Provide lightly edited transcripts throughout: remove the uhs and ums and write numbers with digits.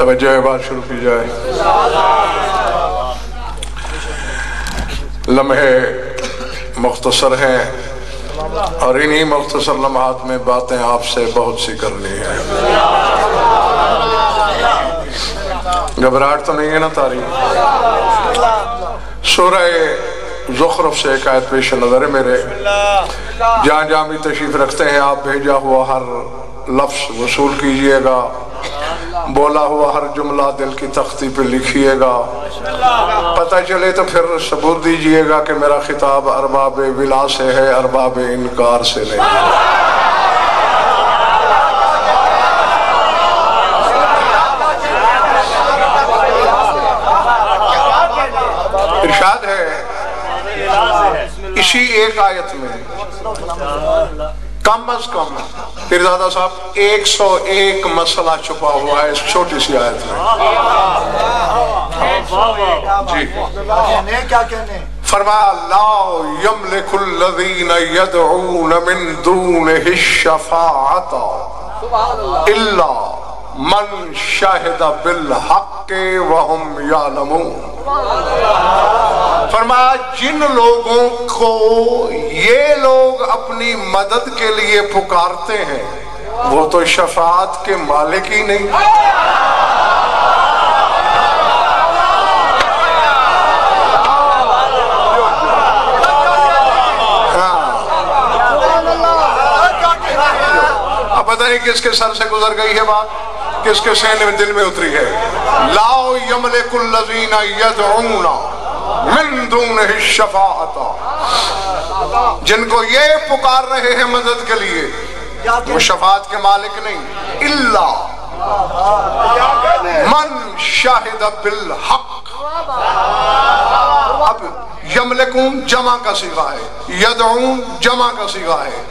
توجہ بات شروع کی جائے۔ لمحے مختصر ہیں اور انہی مختصر لمحات میں باتیں آپ سے بہت سی کرنی ہیں۔ گھبراہٹ تو نہیں ہے نا تاریخ؟ سورہ زخرف سے ایک آیت پیش نظر ہے میرے، جہاں جہاں بھی تشریف رکھتے ہیں آپ بھیجا ہوا ہر لفظ وصول کیجئے گا، بولا ہوا ہر جملہ دل کی تختی پہ لکھیے گا، پتہ چلے تو پھر ثبوت دیجئے گا کہ میرا خطاب ارباب ولا سے ہے، ارباب انکار سے نہیں۔ ارشاد ہے اسی ایک آیت میں کم از کم پیرزادہ صاحب 101 مسئلہ چھپا ہوا ہے اس چھوٹی سی آیت میں۔ جی کیا کہنے فرمایا لا یملک الذین یدعون من دونہ الشفاعۃ الا من شہد بالحق وہم یعلمون۔ فرمایا جن لوگوں کو یہ لوگ اپنی مدد کے لیے پکارتے ہیں وہ تو شفاعت کے مالک ہی نہیں۔ اب پتہ نہیں کس کے سر سے گزر گئی ہے بات، کس کے سینے میں دل میں اتری ہے۔ لا یملک الذین یدعون من دونہ الشفاعۃ، جن کو یہ پکار رہے ہیں مدد کے لیے وہ شفاعت کے مالک نہیں، الا من شہد بالحق۔ اب یملکون جمع کا صیغہ ہے، یدعون جمع کا صیغہ ہے،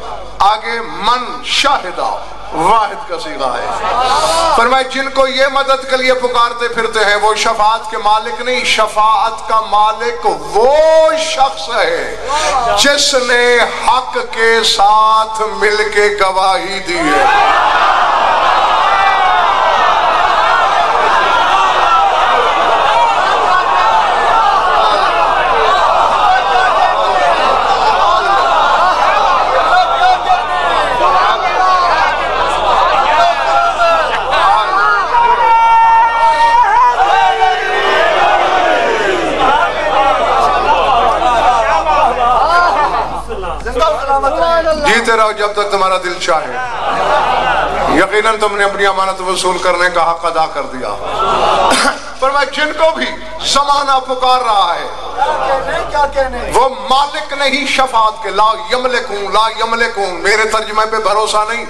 آگے من شاہدہ واحد کا صیغہ ہے۔ فرمائے جن کو یہ مدد کے لیے پکارتے پھرتے ہیں وہ شفاعت کے مالک نہیں، شفاعت کا مالک وہ شخص ہے جس نے حق کے ساتھ مل کے گواہی دی ہے۔ جیتے رہو جب تک تمہارا دل چاہے، یقیناً تم نے اپنی امانت وصول کرنے کا حق ادا کر دیا۔ فرمایا جن کو بھی زمانہ پکار رہا ہے وہ مالک نہیں شفاعت کے، لا یملکون لا یملکون، میرے ترجمے پہ بھروسہ نہیں،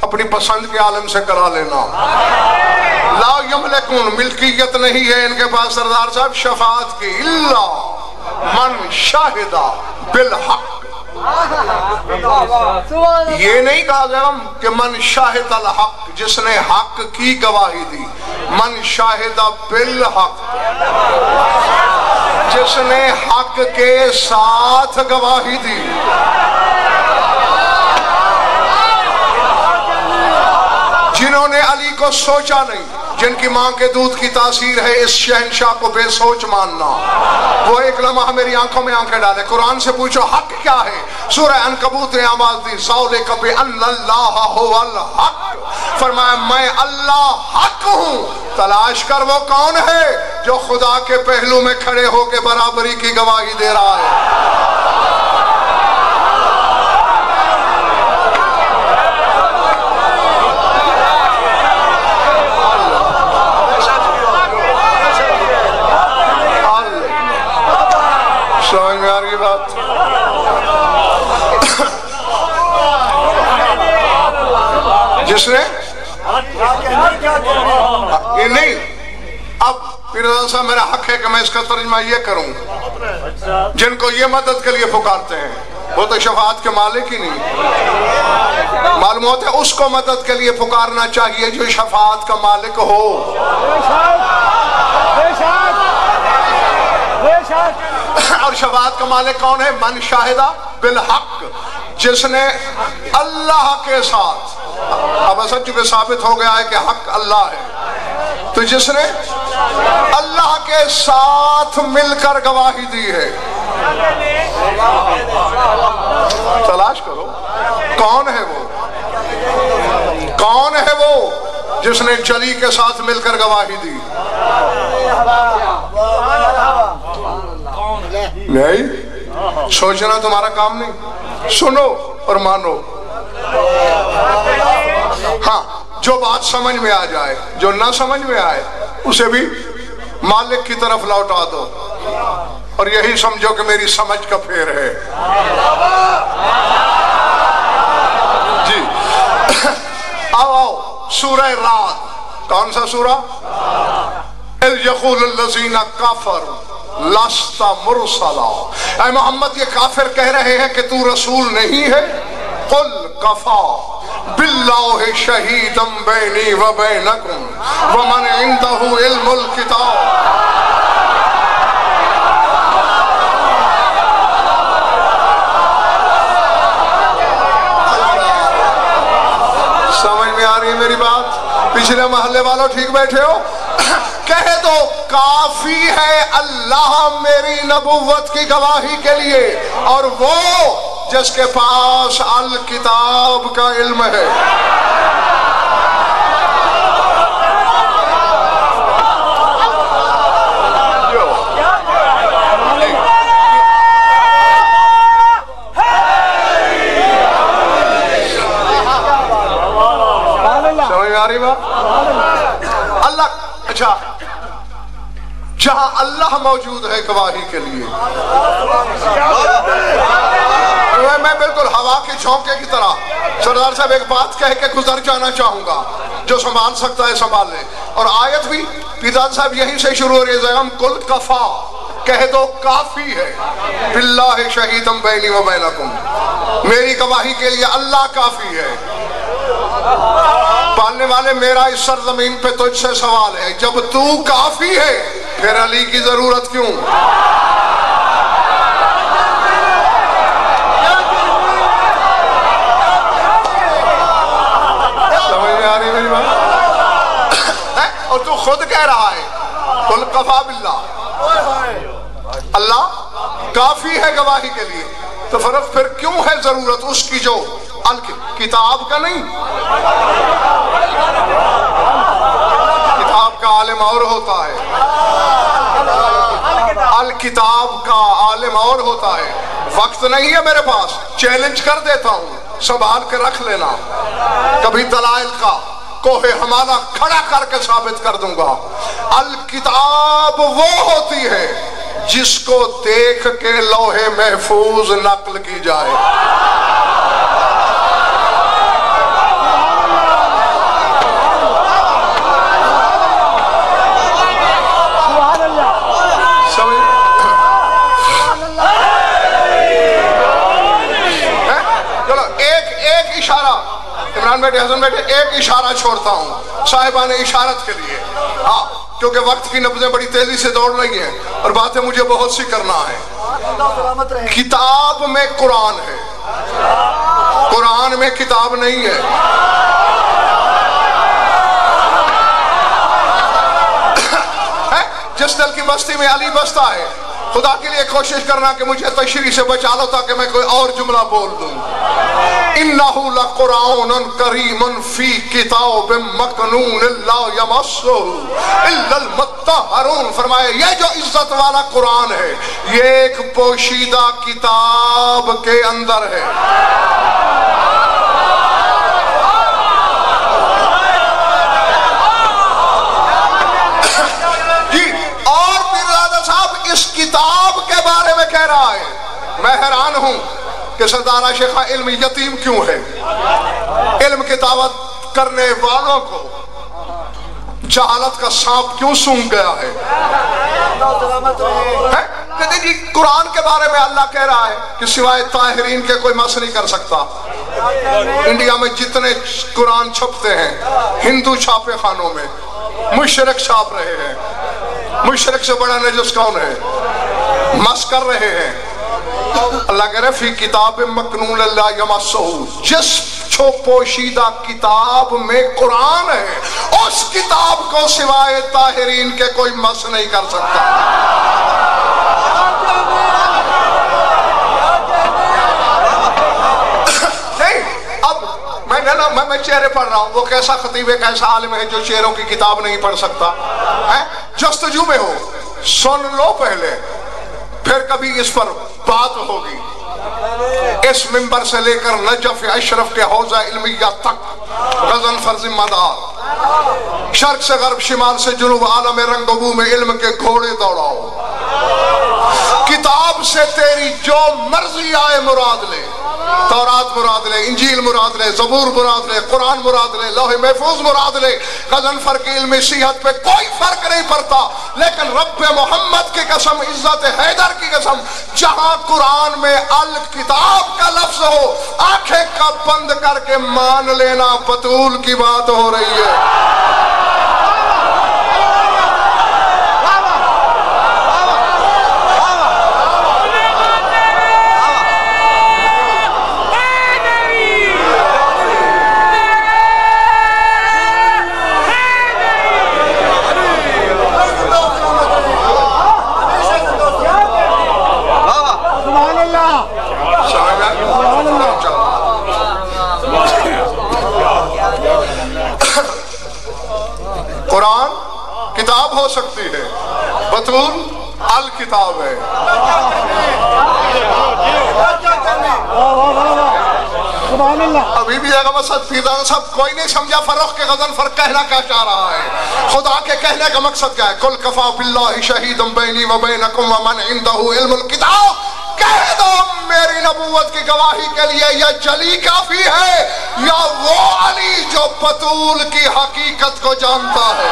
اپنی پسند کے عالم سے کرا لینا۔ لا یملکون ملکیت نہیں ہے ان کے پاس سردار صاحب شفاعت کی، الا من شاہدہ بالحق۔ یہ نہیں کہا گیا کہ من شاہد الحق، جس نے حق کی گواہی دی، من شاہد بالحق، جس نے حق کے ساتھ گواہی دی۔ جنہوں نے علی کو سوچا نہیں، جن کی ماں کے دودھ کی تاثیر ہے اس شہنشاہ کو بے سوچ ماننا، وہ ایک لمحہ میری آنکھوں میں آنکھیں ڈالے۔ قرآن سے پوچھو حق کیا ہے، سورہ عنکبوت نے آواز دی ذَلِکَ بِأَنَّ اللَّهَ هُوَ الْحَقُّ، فرمایا میں اللہ حق ہوں، تلاش کر وہ کون ہے جو خدا کے پہلو میں کھڑے ہو کے برابری کی گواہی دے رہا ہے۔ سمجھ میں آ رہی بات؟ جس نے یہ نہیں، اب پیرزادہ صاحب میرا حق ہے کہ میں اس کا ترجمہ یہ کروں، جن کو یہ مدد کے لیے پکارتے ہیں وہ تو شفاعت کے مالک ہی نہیں۔ معلوم ہوتا ہے اس کو مدد کے لیے پکارنا چاہیے جو شفاعت کا مالک ہو۔ اور شفاعت کا مالک کون ہے؟ من شاہدہ بالحق، جس نے اللہ کے ساتھ، اب اصل چونکہ ثابت ہو گیا ہے کہ حق اللہ ہے، تو جس نے اللہ کے ساتھ مل کر گواہی دی ہے، تلاش کرو کون ہے وہ، کون ہے وہ جس نے جلی کے ساتھ مل کر گواہی دی؟ نہیں، سوچنا تمہارا کام نہیں، سنو اور مانو۔ ہاں، جو بات سمجھ میں آ جائے، جو نہ سمجھ میں آئے اسے بھی مالک کی طرف لوٹا دو، اور یہی سمجھو کہ میری سمجھ کا پھیر ہے۔ جی آؤ سورہ رات، کون سا سورہ؟ اذ یقول الذین کفروا لست مرسلا، اے محمد یہ کافر کہہ رہے ہیں کہ تو رسول نہیں ہے۔ قل کفا باللہ شہیدا بینی و بینکم ومن عندہ علم الکتاب۔ سمجھ میں آ رہی ہے میری بات؟ پچھلے محلے والوں ٹھیک بیٹھے ہو؟ کہہ دو کافی ہے اللہ میری نبوت کی گواہی کے لیے، اور وہ جس کے پاس الکتاب کا علم ہے۔ سمجھ میں آ رہی بات؟ اللہ، اچھا جہاں اللہ موجود ہے گواہی کے لیے، میں بالکل ہوا کے جھونکے کی طرح سردار صاحب ایک بات کہہ کے گزر جانا چاہوں گا، جو سنبھال سکتا ہے سنبھال لے۔ اور آیت بھی پیدان صاحب یہیں سے شروع ہو رہی ہے، زیغم کل کفا، کہہ دو کافی ہے، باللہ شہیدم بینی و بینکم، میری گواہی کے لیے اللہ کافی ہے۔ پالنے والے میرا اس سرزمین پہ تجھ سے سوال ہے، جب تو کافی ہے پھر علی کی ضرورت کیوں؟ سمجھ میں آ رہی میری بات؟ اور تو خود کہہ رہا ہے قل کفا باللہ، اللہ کافی ہے گواہی کے لیے، تو فرق پھر کیوں ہے ضرورت اس کی جو کتاب کا نہیں؟ کتاب کا عالم اور ہوتا ہے، الکتاب کا عالم اور ہوتا ہے۔ وقت نہیں ہے میرے پاس، چیلنج کر دیتا ہوں، سنبھال کے رکھ لینا، کبھی دلائل کا کوہ ہمارا کھڑا کر کے ثابت کر دوں گا۔ الکتاب وہ ہوتی ہے جس کو دیکھ کے لوح محفوظ نقل کی جائے۔ عمران بیٹے، حسن بیٹے، ایک اشارہ چھوڑتا ہوں صاحبان اشارت کے لیے، ہاں، کیونکہ وقت کی نبضیں بڑی تیزی سے دوڑ رہی ہیں اور باتیں مجھے بہت سی کرنا ہے۔ کتاب میں قرآن ہے، قرآن میں کتاب نہیں ہے۔ جس دل کی بستی میں علی بستا ہے، خدا کے لیے کوشش کرنا کہ مجھے تشریح سے بچا لو تاکہ میں کوئی اور جملہ بول دوں۔ إِنَّهُ لَقُرْآنٌ كَرِيمٌ فِي كِتَابٍ مَّكْنُونٍ لَا يَمَسُّهُ إِلَّا الْمُطَّهَّرُونَ، فرمایا یہ جو عزت والا قرآن ہے یہ ایک پوشیدہ کتاب کے اندر ہے۔ اس کتاب کے بارے میں کہہ رہا ہے، میں حیران ہوں کہ سردار عاشقہ علم یتیم کیوں ہے؟ علم کی دعوت کرنے والوں کو جہالت کا سانپ کیوں سونگ گیا ہے؟ کہتے جی قرآن کے بارے میں اللہ کہہ رہا ہے کہ سوائے طاہرین کے کوئی مس نہیں کر سکتا۔ انڈیا میں جتنے قرآن چھپتے ہیں ہندو چھاپے خانوں میں مشرک چھاپ رہے ہیں، مشرک سے بڑا نجس کون ہے؟ مس کر رہے ہیں۔ اللہ کہہ رہے فی کتاب مکنون لا یمسہ، جس چھو پوشیدہ کتاب میں قرآن ہے اس کتاب کو سوائے طاہرین کے کوئی مس نہیں کر سکتا۔ نہیں، اب میں چہرے پڑھ رہا ہوں، وہ کیسا خطیب ہے، کیسا عالم ہے جو شعروں کی کتاب نہیں پڑھ سکتا؟ جستجو میں ہو، سن لو پہلے، پھر کبھی اس پر بات ہوگی۔ اس منبر سے لے کر نجف اشرف کے حوضہ علمیہ تک غضنفر ذمہ دار، شرق سے غرب، شمال سے جنوب، عالم رنگ و بو میں علم کے گھوڑے دوڑاؤ۔ کتاب سے تیری جو مرضی آئے مراد لے، تورات مراد لے، انجیل مراد لے، زبور مراد لے، قرآن مراد لے، لوح محفوظ مراد لے۔ غضنفر کی علمی صحت پہ کوئی فرق نہیں پڑتا، لیکن رب محمد کی قسم، عزت حیدر کی قسم، جہاں قرآن میں الکتاب کا لفظ ہو، آنکھیں کا بند کر کے مان لینا بطول کی بات ہو رہی ہے۔ قرآن کتاب ہو سکتی ہے، بطول الکتاب ہے۔ ابھی بھی ایک مقصد پیرزادہ صاحب کوئی نہیں سمجھا فروخ کے غضنفر کہنا کیا چاہ رہا ہے، خدا کے کہنے کا مقصد کیا ہے؟ قل کفا باللہ شہیدا بینی و بینکم ومن عندہ علم الکتاب، کہہ دو میری نبوت کی گواہی کے لیے یہ جلی کافی ہے یا وہ علی جو بطول کی حقیقت کو جانتا ہے۔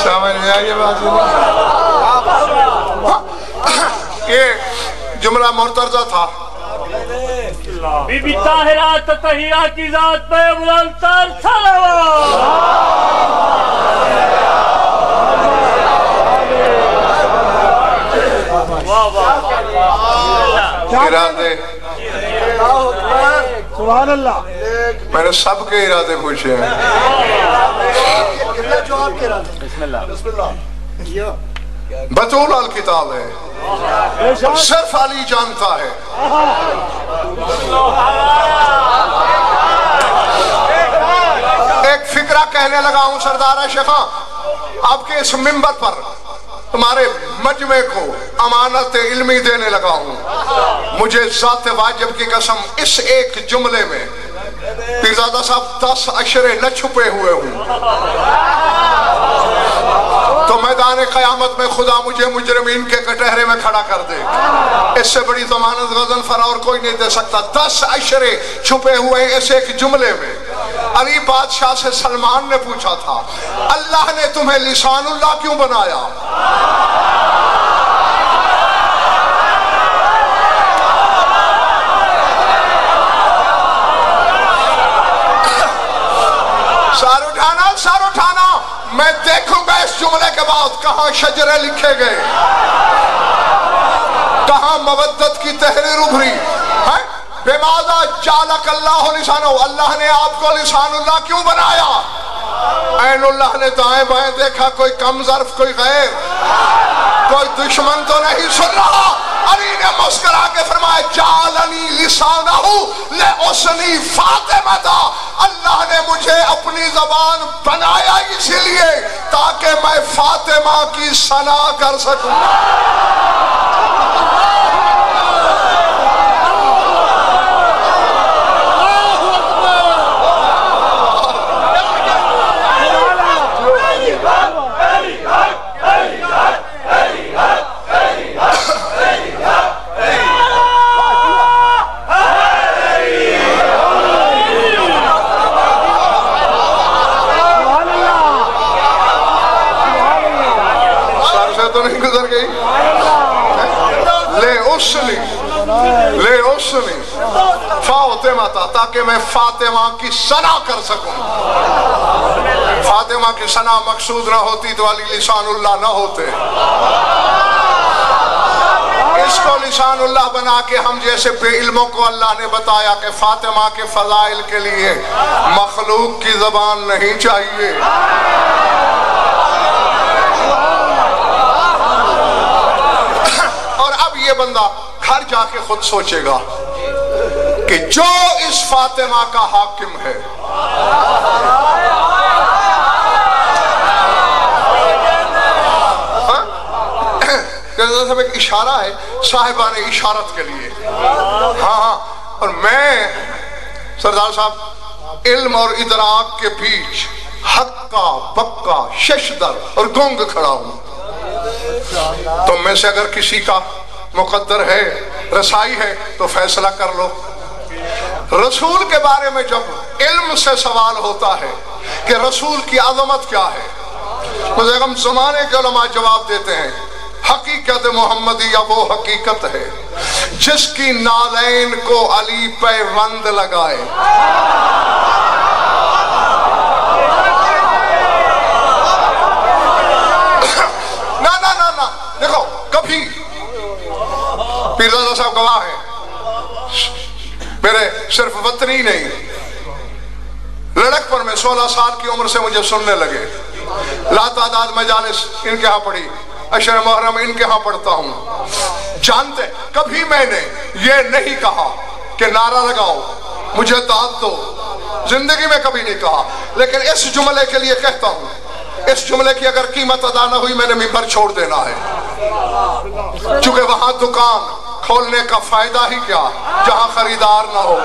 سمجھ میں آئیے بات؟ یہ جملہ مرتضی تھا۔ بی بی طاہرہ تطہیرہ کی ذات پہ بلندتر صلوات۔ ارادے سبحان اللہ، میں نے سب کے ارادے پوچھے ہیں۔ جو آپ کے ارادے، بسم اللہ، بطول الکتاب ہے، صرف علی جانتا ہے۔ ایک فکرہ کہنے لگا ہوں سردار شیخاں، آپ کے اس منبر پر تمہارے مجمع کو امانت علمی دینے لگا ہوں۔ مجھے ذات واجب کی قسم اس ایک جملے میں پیرزادہ صاحب 10 اشرے نہ چھپے ہوئے ہوں تو میدان قیامت میں خدا مجھے مجرمین کے کٹہرے میں کھڑا کر دے۔ اس سے بڑی ضمانت غضنفر اور کوئی نہیں دے سکتا۔ 10 اشرے چھپے ہوئے ہیں اس ایک جملے میں۔ علی بادشاہ سے سلمان نے پوچھا تھا، اللہ نے تمہیں لسان اللہ کیوں بنایا؟ سار اٹھانا، میں دیکھوں گا اس جملے کے بعد کہاں شجرے لکھے گئے، کہاں مودت کی تحریر ابھری۔ بماذا جعلک اللہ لسانہ، اللہ نے آپ کو لسان اللہ کیوں بنایا؟ عین اللہ نے دائیں بائیں دیکھا، کوئی کم ظرف، کوئی غیر، کوئی دشمن تو نہیں سن رہا۔ علی نے مسکرا کے فرمایا جعلنی لسانہ لحسنی فاطمہ، اللہ نے مجھے اپنی زبان بنایا اسی لیے تاکہ میں فاطمہ کی ثنا کر سکوں۔ تو نہیں گزر گئی لے اس لیے لے اسنی فاطمہ تاکہ میں فاطمہ کی ثنا کر سکوں. فاطمہ کی ثنا مقصود نہ ہوتی تو علی لسان اللہ نہ ہوتے. اس کو لسان اللہ بنا کے ہم جیسے بے علموں کو اللہ نے بتایا کہ فاطمہ کے فضائل کے لیے مخلوق کی زبان نہیں چاہیے. اور اب یہ بندہ گھر جا کے خود سوچے گا کہ جو اس فاطمہ کا حاکم ہے ایک اشارہ ہے صاحبان اشارت کے لیے. ہاں اور میں سردار صاحب علم اور ادراک کے بیچ ہکا بکا ششدر اور گونگ کھڑا ہوں. تم میں سے اگر کسی کا مقدر ہے رسائی ہے تو فیصلہ کر لو. رسول کے بارے میں جب علم سے سوال ہوتا ہے کہ رسول کی عظمت کیا ہے مجھے ہم زمانے کے علماء جواب دیتے ہیں حقیقت محمدیہ وہ حقیقت ہے جس کی نالین کو علی پیوند لگائے. نہ دیکھو کبھی پیرزادہ صاحب گواہ ہیں میرے صرف وطنی نہیں لڑک پر میں 16 سال کی عمر سے مجھے سننے لگے. لا تعداد مجالس ان کے ہاں پڑھی اشر محرم ان کے ہاں پڑھتا ہوں. جانتے کبھی میں نے یہ نہیں کہا کہ نعرہ لگاؤ مجھے داد دو زندگی میں کبھی نہیں کہا لیکن اس جملے کے لیے کہتا ہوں اس جملے کی اگر قیمت ادا نہ ہوئی میں نے ممبر چھوڑ دینا ہے چونکہ وہاں دکان کھولنے کا فائدہ ہی کیا جہاں خریدار نہ ہو.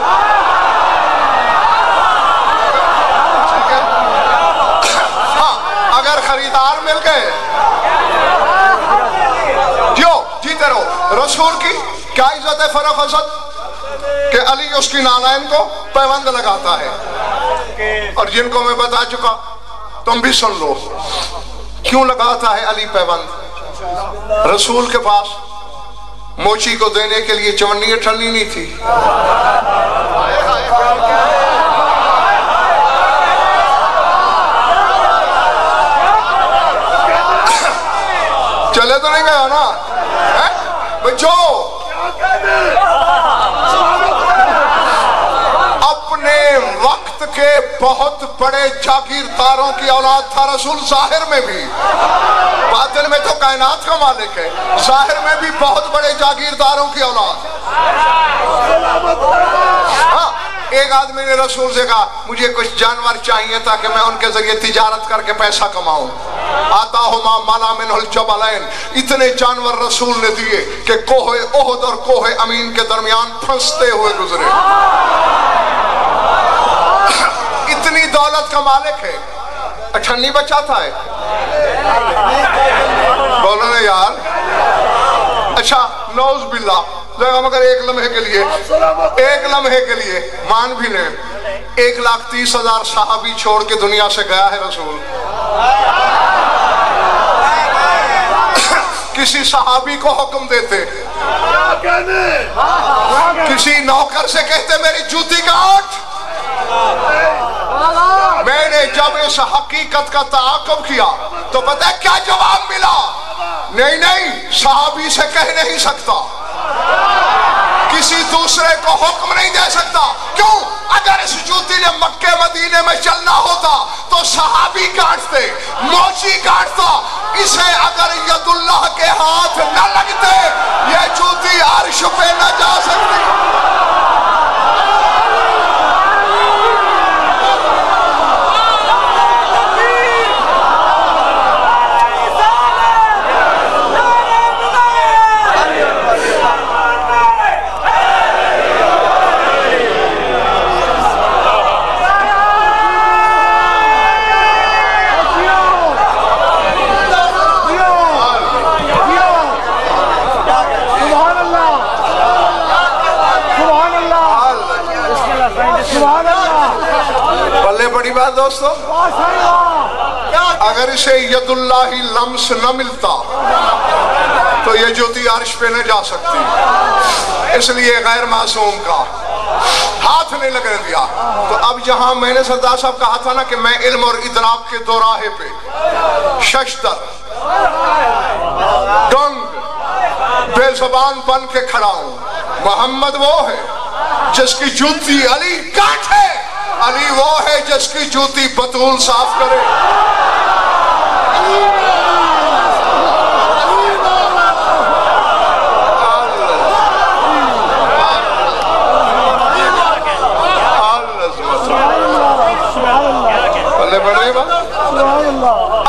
ہاں اگر خریدار مل گئے جیتے رہو. رسول کی کیا عزت ہے فرق حسد کہ علی اس کی نالین کو پیوند لگاتا ہے. اور جن کو میں بتا چکا تم بھی سن لو کیوں لگاتا ہے علی پیوند. رسول کے پاس موچی کو دینے کے لیے چونی ٹھنی نہیں تھی. چلے تو نہیں گیا نا جو اپنے وقت کے بہت بڑے جاگیرداروں کی اولاد تھا رسول. ظاہر میں بھی باطن میں تو کائنات کا مالک ہے ظاہر میں بھی بہت بڑے جاگیرداروں کی اولاد. ہاں ایک آدمی نے رسول سے کہا مجھے کچھ جانور چاہیے تاکہ میں ان کے ذریعے تجارت کر کے پیسہ کماؤں. آتاہما مالا منہ الجبلین اتنے جانور رسول نے دیے کہ کوہ احد اور کوہ امین کے درمیان پھنستے ہوئے گزرے. اتنی دولت کا مالک ہے اٹھنی بچاتا ہے. بولو نا یار. اچھا نعوذ باللہ مگر ایک لمحے کے لیے مان بھی لیں 1,30,000 صحابی چھوڑ کے دنیا سے گیا ہے رسول. کسی صحابی کو حکم دیتے کسی نوکر سے کہتے میری جوتی کاٹ. میں نے جب اس حقیقت کا تعاقب کیا تو پتہ ہے کیا جواب ملا. نہیں صحابی سے کہہ نہیں سکتا کسی دوسرے کو حکم نہیں دے سکتا. کیوں؟ اگر اس جوتی نے مکہ مدینے میں چلنا ہوتا تو صحابی کاٹتے موچی کاٹتا. اسے اگر ید اللہ کے ہاتھ نہ لگتے یہ جوتی عرش پہ نہ جا سکتی. بڑی بات دوستو اگر اسے ید اللہ لمس نہ ملتا تو یہ جوتی عرش پہ نہ جا سکتی، اس لیے غیر معصوم کا ہاتھ نہیں لگنے دیا۔ تو اب جہاں میں نے سردار صاحب کہا تھا نا کہ میں علم اور ادراک کے دو راہے پہ ششدر ڈنگ بے زبان بن کے کھڑا ہوں، محمد وہ ہے جس کی جوتی علی کاٹ ہے، علی وہ ہے جس کی جوتی بطول صاف کرے۔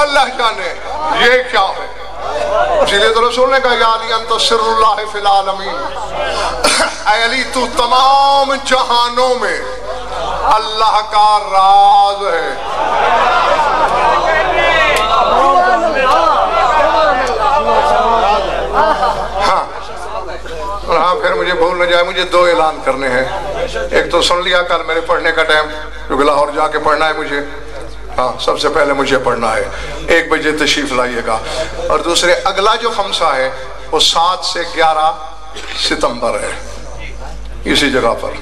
اللہ جانے یہ کیا ہے، اسی لیے تو رسول نے کہا یا علی انت سر اللہ فی العالمین، اے علی تو تمام جہانوں میں اللہ کا راز ہے۔ ہاں پھر مجھے بھول نہ جائے، مجھے دو اعلان کرنے ہیں۔ ایک تو سن لیا کل میرے پڑھنے کا ٹائم، کیونکہ لاہور جا کے پڑھنا ہے مجھے، ہاں سب سے پہلے مجھے پڑھنا ہے، 1 بجے تشریف لائیے گا۔ اور دوسرے اگلا جو خمسہ ہے وہ 7 سے 11 ستمبر ہے، اسی جگہ پر،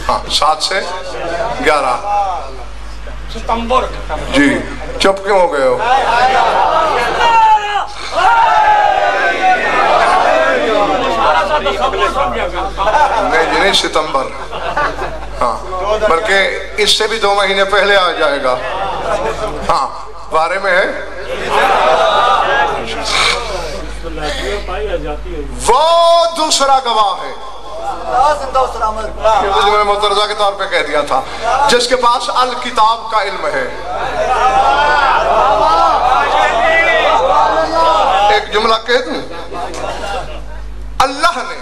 ہاں 7 سے 11 ستمبر۔ جی چپ کیوں ہو گئے ہو؟ نہیں ستمبر، ہاں بلکہ اس سے بھی 2 مہینے پہلے آ جائے گا، ہاں بارے میں ہے۔ وہ دوسرا گواہ ہے، میں مترضہ کے طور پہ کہہ دیا تھا، جس کے پاس الکتاب کا علم ہے۔ ایک جملہ کہہ دوں، اللہ نے،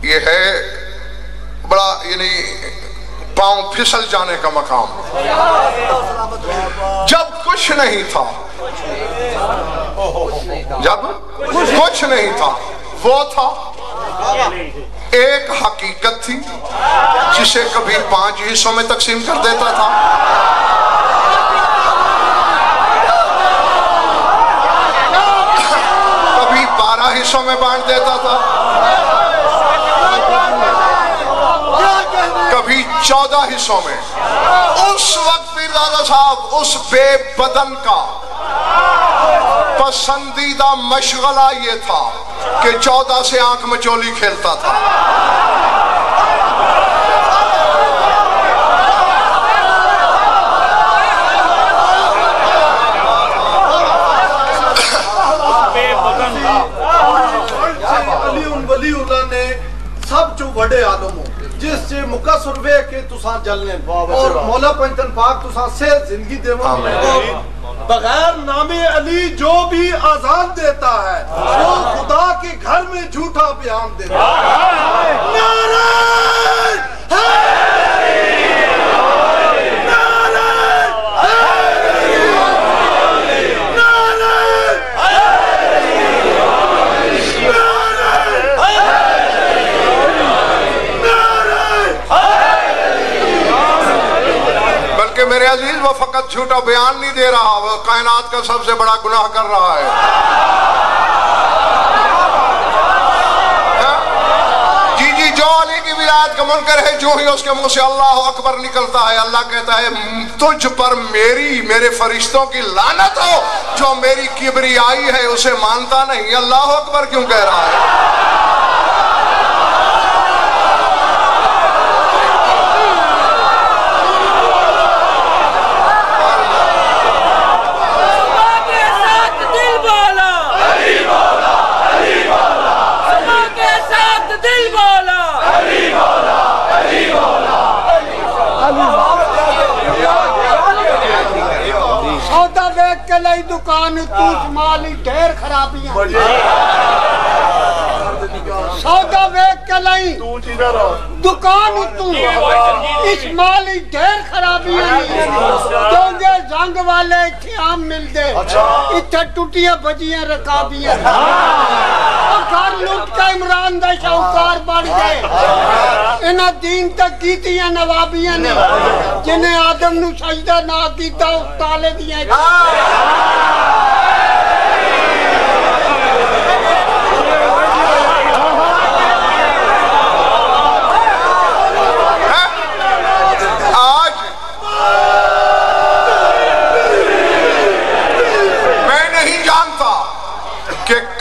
یہ ہے بڑا یعنی پاؤں پھسل جانے کا مقام، جب کچھ نہیں تھا، جب کچھ نہیں تھا وہ تھا ایک حقیقت تھی جسے کبھی 5 حصوں میں تقسیم کر دیتا تھا، کبھی 12 حصوں میں بانٹ دیتا تھا، کبھی 14 حصوں میں۔ اس وقت پیرزادہ صاحب اس بے بدن کا پسندیدہ مشغلہ یہ تھا کہ 14 سے آنکھ مچولی کھیلتا تھا۔ علی ان ولی اللہ نے سب جو بڑے آدم ہو جس سے مقصر وے کہ تساں جلنے، اور مولا پنجتن پاک تساں سے زندگی دے بغیر نام علی جو بھی آزان دیتا ہے وہ خدا کے گھر میں جھوٹا بیان دیتا ہے۔ نعرہ میرے عزیز وہ فقط جھوٹا بیان نہیں دے رہا، وہ کائنات کا سب سے بڑا گناہ کر رہا ہے۔ جی جی جو علی کی ولایت کا منکر ہے، جو ہی اس کے منہ سے اللہ اکبر نکلتا ہے، اللہ کہتا ہے تجھ پر میرے فرشتوں کی لعنت ہو، جو میری کبریائی ہے اسے مانتا نہیں، اللہ اکبر کیوں کہہ رہا ہے؟ سودا بیچ کے لئی دکان تو مالی ڈھیر خرابیاں، سودا بیچ کے لئی دکان تو اس مالی ڈھیر خرابیاں، کیونکہ زنگ والے اتھے عام مل دے، اتھے ٹوٹیاں بجیاں رکابیاں، گھر لوٹ کا عمران دا شاہکار بڑھ گئے، انہاں دین تک کیتیاں نوابیاں نے، جنہیں آدم نو سجدہ نہ کیتا اس تالے دیاں۔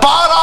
12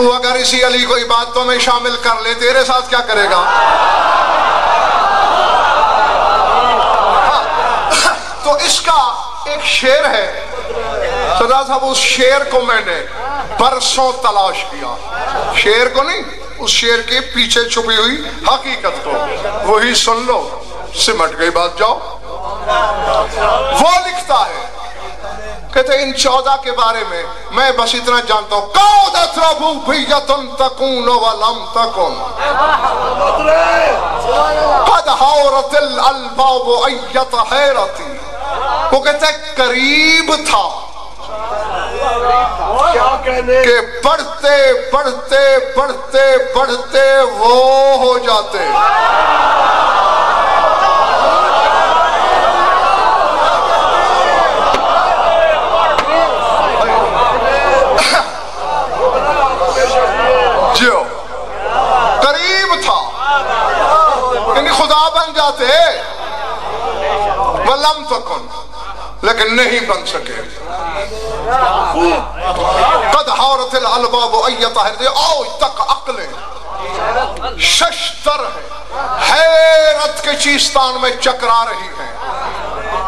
تو اگر اسی علی کو عبادتوں میں شامل کر لے تیرے ساتھ کیا کرے گا؟ تو اس کا ایک شعر ہے سردار صاحب، اس شعر کو میں نے برسوں تلاش کیا، شعر کو نہیں، اس شعر کے پیچھے چھپی ہوئی حقیقت کو، وہی سن لو، سمٹ گئی بات، جاؤ۔ وہ لکھتا ہے، کہتے ہیں ان 14 کے بارے میں بس اتنا جانتا ہوں، قَوْدَتْ رَبُوبِيَّةٌ تَكُونُ وَلَمْ تَكُنْ قَدْ حَوْرَتِ الْأَلْبَابُ أَيَّةَ حَيْرَتِ۔ وہ کہتے ہیں قریب تھا کہ پڑھتے پڑھتے پڑھتے پڑھتے وہ ہو جاتے۔ جو قریب تھا یعنی خدا بن جاتے، وَلَمْ تَكُنْ، لیکن نہیں بن سکے۔ قد حورت الالباب ایتہ او تک عقلیں ششتر ہے، حیرت کے چیستان میں چکرا رہی ہیں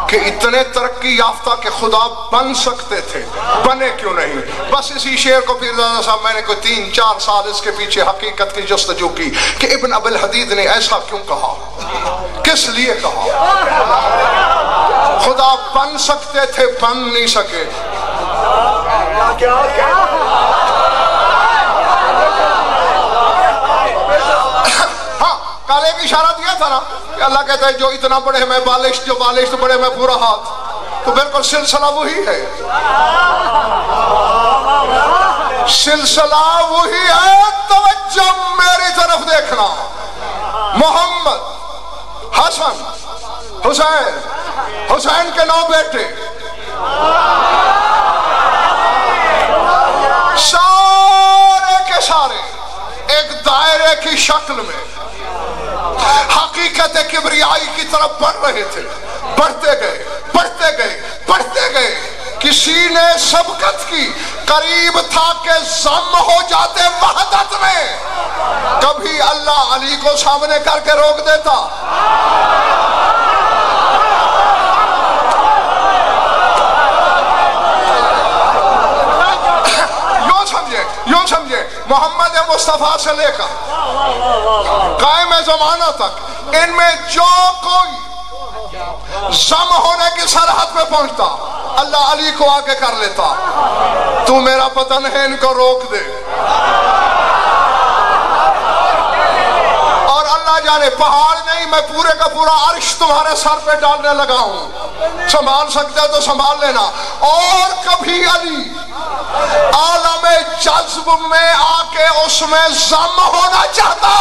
کہ اتنے ترقی یافتہ کہ خدا بن سکتے تھے، بنے کیوں نہیں؟ بس اسی شعر کو پھر دادا صاحب میں نے کوئی 3-4 سال اس کے پیچھے حقیقت کی جستجو کی کہ ابن ابی الحدید نے ایسا کیوں کہا، کس لیے کہا؟ خدا بن سکتے تھے، بن نہیں سکے۔ ہاں کل ایک اشارہ دیا تھا نا کہ اللہ کہتا ہے جو اتنا بڑے میں بالش، جو بالش تو بڑے میں پورا ہاتھ، تو بالکل سلسلہ وہی ہے، سلسلہ وہی ہے۔ توجہ میری طرف دیکھنا، محمد، حسن، حسین، حسین کے 9 بیٹے، سارے کے سارے ایک دائرے کی شکل میں حقیقت کبریائی کی طرف بڑھ رہے تھے، بڑھتے گئے بڑھتے گئے بڑھتے گئے، کسی نے سبقت کی، قریب تھا کہ ضم ہو جاتے وحدت میں، کبھی اللہ علی کو سامنے کر کے روک دیتا۔ یوں سمجھے محمد مصطفیٰ سے لے کر قائم زمانہ تک ان میں جو کوئی ضم ہونے کی سرحد پہ پہنچتا اللہ علی کو آگے کر لیتا، تو میرا بدن ہے ان کو روک دے، اور اللہ جانے پہاڑ نہیں، میں پورے کا پورا عرش تمہارے سر پہ ڈالنے لگا ہوں، سنبھال سکتے ہو تو سنبھال لینا۔ اور کبھی علی عالم جذب میں آ کے اس میں ضم ہونا چاہتا،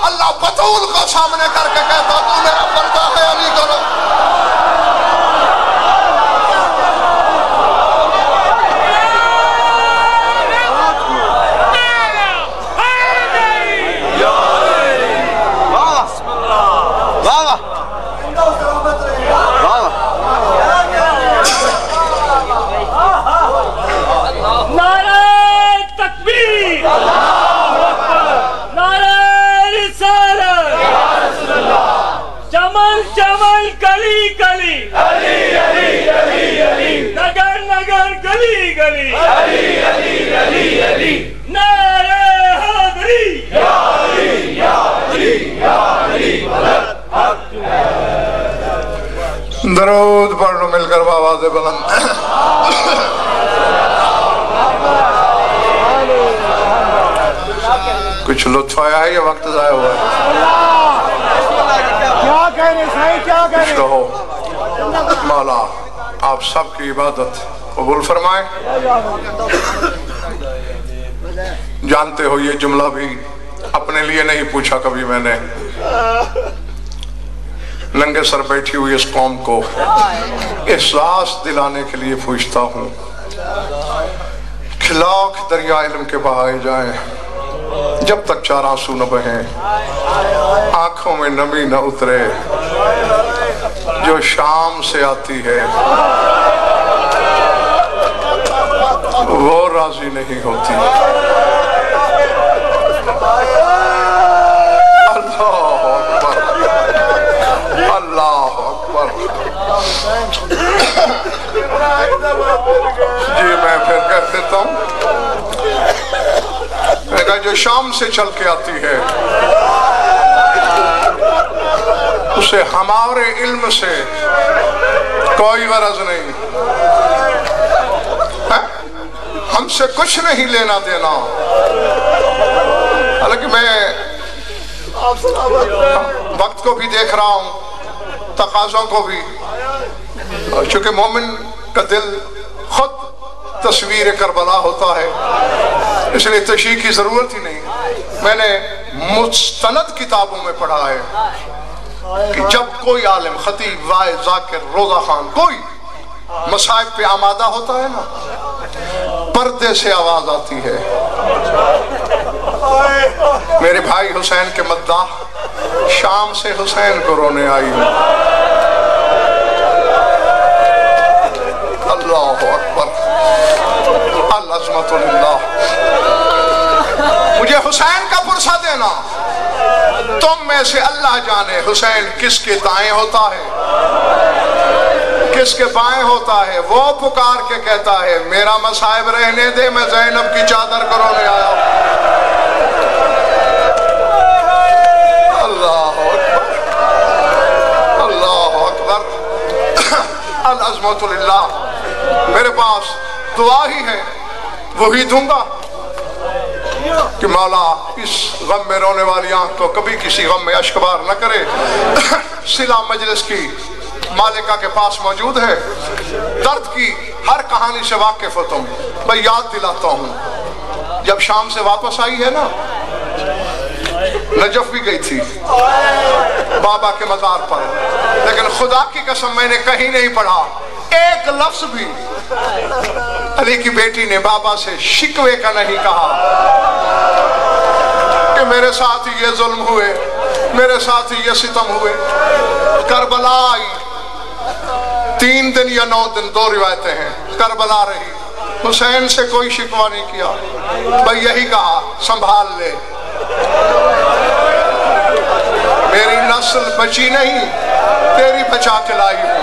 اللہ بطول کو سامنے کر کے کہتا تو میرا بندہ ہے علی کرو۔ چمن کلی کلی علی علی علی علی، نگر نگر گلی گلی علی علی علی علی، نعرہ حیدری یا علی یا علی یا علی بلند حق۔ درود پڑھ لو مل کر بآواز بلند۔ کچھ لطف آیا ہے یا وقت ضائع ہوا ہے؟ کیا کہہ رہے ہیں، کیا کہہ رہے ہیں؟ کہو مولا آپ سب کی عبادت قبول فرمائیں۔ جانتے ہو یہ جملہ بھی اپنے لیے نہیں پوچھا کبھی میں نے، ننگے سر بیٹھی ہوئی اس قوم کو احساس دلانے کے لیے پوچھتا ہوں کہ لاکھ دریا علم کے بہائے جائیں، جب تک 4 آنسو نہ بہیں، آنکھوں میں نمی نہ اترے، جو شام سے آتی ہے وہ راضی نہیں ہوتی۔ اللہ اکبر جی میں پھر کہہ دیتا ہوں میں کہا جو شام سے چل کے آتی ہے اسے ہمارے علم سے کوئی غرض نہیں، ہم سے کچھ نہیں لینا دینا۔ حالانکہ میں وقت کو بھی دیکھ رہا ہوں، تقاضوں کو بھی، چونکہ مومن کا دل خود تصویر کربلا ہوتا ہے، اس لیے تشریح کی ضرورت ہی نہیں۔ میں نے مستند کتابوں میں پڑھا ہے کہ جب کوئی عالم، خطیب، واعظ، ذاکر، روزہ خان، کوئی مصائب پہ آمادہ ہوتا ہے نا، پردے سے آواز آتی ہے، میرے بھائی حسین کے مداح شام سے حسین کو رونے آئی ہوں۔ اللہ اکبر، العظمت للہ۔ مجھے حسین کا پرسہ دینا، تم میں سے اللہ جانے حسین کس کے دائیں ہوتا ہے، کس کے بائیں ہوتا ہے۔ وہ پکار کے کہتا ہے میرا مصائب رہنے دے، میں زینب کی چادر کو رونے آیا ہوں۔ اللہ اکبر، اللہ اکبر، العظمت للہ۔ میرے پاس دعا ہی ہے، وہی دوں گا کہ مولا اس غم میں رونے والی آنکھ کو کبھی کسی غم میں اشکبار نہ کرے۔ صلہ مجلس کی مالکہ کے پاس موجود ہے، درد کی ہر کہانی سے واقف ہو تم۔ میں یاد دلاتا ہوں، جب شام سے واپس آئی ہے نا، نجف بھی گئی تھی بابا کے مزار پر، لیکن خدا کی قسم میں نے کہیں نہیں پڑھا ایک لفظ بھی علی کی بیٹی نے بابا سے شکوے کا نہیں کہا کہ میرے ساتھ یہ ظلم ہوئے، میرے ساتھ یہ ستم ہوئے۔ کربلا آئی، 3 دن یا 9 دن، 2 روایتیں ہیں، کربلا رہی، حسین سے کوئی شکوہ نہیں کیا، بھئی یہی کہا سنبھال لے، میری نسل بچی نہیں، تیری بچا کے لائی ہوں۔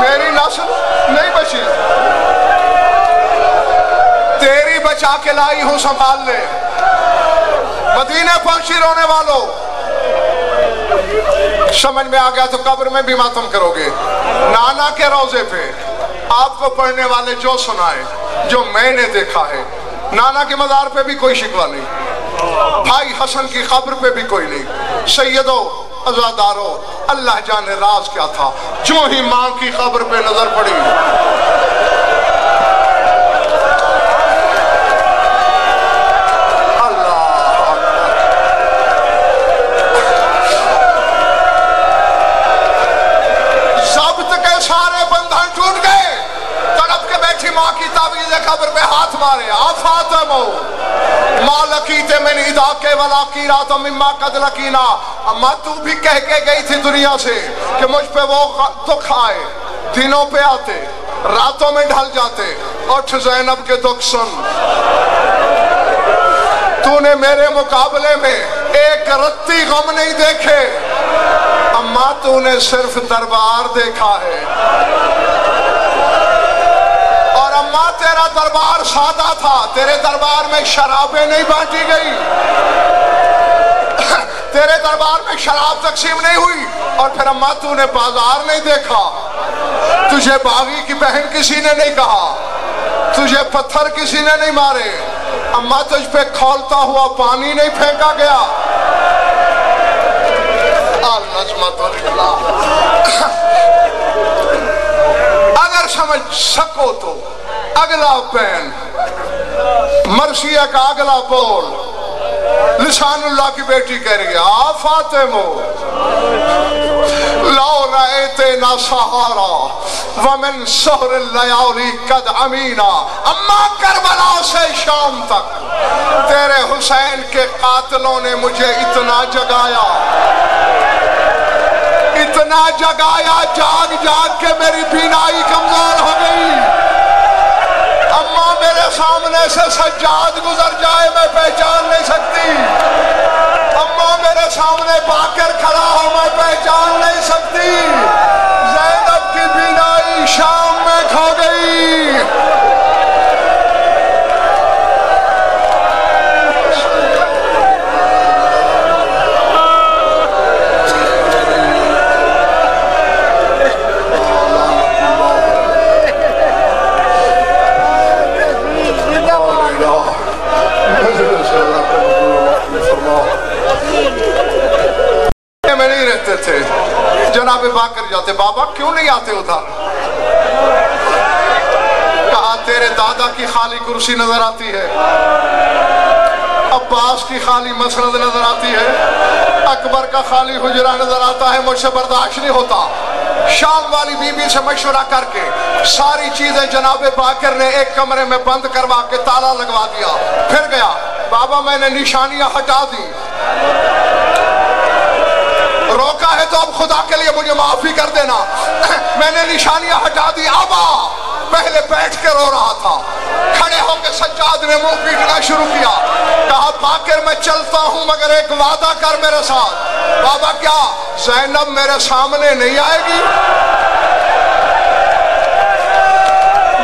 میری نسل نہیں بچی، تیری بچا کے لائی ہوں، سنبھال لے۔ مدینہ پہنچی رونے والوں، سمجھ میں آ گیا تو قبر میں بھی ماتم کرو گے۔ نانا کے روضے پہ آپ کو پڑھنے والے جو سنائے، جو میں نے دیکھا ہے، نانا کے مزار پہ بھی کوئی شکوہ نہیں، بھائی حسن کی قبر پہ بھی کوئی نہیں۔ سیدو عزادارو، اللہ جانے راز کیا تھا، جو ہی ماں کی قبر پہ نظر پڑی، قبر پہ ہاتھ مارے، آفاتمو ما لکیتے من اداکے ولا کیرات مما قد لکینا۔ اما تو بھی کہہ کے گئی تھی دنیا سے کہ مجھ پہ وہ دکھ آئے، دنوں پہ آتے، راتوں میں ڈھل جاتے، اٹھ زینب کے دکھ سن۔ تو نے میرے مقابلے میں ایک رتی غم نہیں دیکھے، اما تو نے صرف دربار دیکھا ہے، اماں تیرا دربار سادہ تھا، تیرے دربار میں شرابیں نہیں بانٹی گئی، تیرے دربار میں شراب تقسیم نہیں ہوئی، اور پھر اماں تو نے بازار نہیں دیکھا، تجھے باغی کی بہن کسی نے نہیں کہا، تجھے پتھر کسی نے نہیں مارے، اماں تجھ پہ کھولتا ہوا پانی نہیں پھینکا گیا۔ العظمت للہ۔ اگر سمجھ سکو تو اگلا پین، مرثیہ کا اگلا بول، لسان اللہ کی بیٹی کہہ رہی ہے، آ فاطمو لو رأیتنا سہارا ومن سہر اللیالی قد امینا۔ اما کربلا سے شام تک تیرے حسین کے قاتلوں نے مجھے اتنا جگایا، اتنا جگایا جاگ جاگ کے میری بینائی کمزور ہو گئی. اماں میرے سامنے سے سجاد گزر جائے میں پہچان نہیں سکتی. اماں میرے سامنے باقر کھڑا ہو میں پہچان نہیں سکتی. زینب کی بینائی شام میں کھو گئی. میں نہیں رہتے تھے. جناب باقر جاتے, بابا کیوں نہیں آتے ادھر؟ کہا تیرے دادا کی خالی کرسی نظر آتی ہے, عباس کی خالی مسند نظر آتی ہے, اکبر کا خالی حجرہ نظر آتا ہے, مجھ سے برداشت نہیں ہوتا. شام والی بی بی سے مشورہ کر کے ساری چیزیں جناب باقر نے ایک کمرے میں بند کروا کے تالا لگوا دیا. پھر گیا, بابا میں نے نشانیاں ہٹا دی, روکا ہے تو اب خدا کے لیے مجھے معافی کر دینا. میں نے نشانیاں ہٹا دی. ابا پہلے بیٹھ کے رو رہا تھا, کھڑے ہو کے سجاد نے منہ پیٹنا شروع کیا. کہا باقر میں چلتا ہوں مگر ایک وعدہ کر میرے ساتھ. بابا کیا؟ زینب میرے سامنے نہیں آئے گی.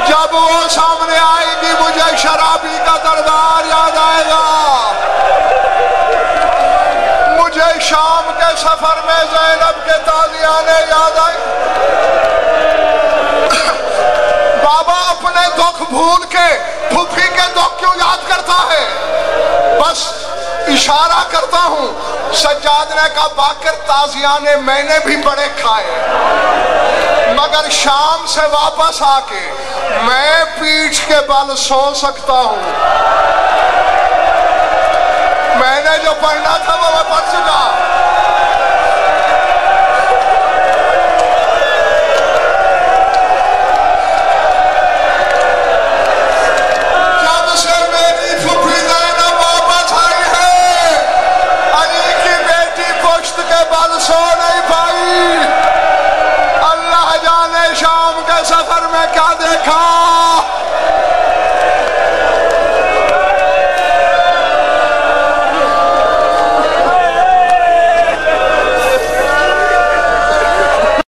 جب وہ سامنے آئے گی مجھے شرابی کا دردار یاد آئے گا, مجھے شام کے سفر میں زینب کے تازیانے یاد آئے. بابا اپنے دکھ بھول کے پھوپھی کے دکھ کیوں یاد کرتا ہے؟ بس اشارہ کرتا ہوں. سجاد نے کہا باقر تازیانے میں نے بھی بڑے کھائے, مگر شام سے واپس آ کے میں پیٹھ کے بل سو سکتا ہوں. میں نے جو پڑھنا تھا وہ میں پڑھ چکا.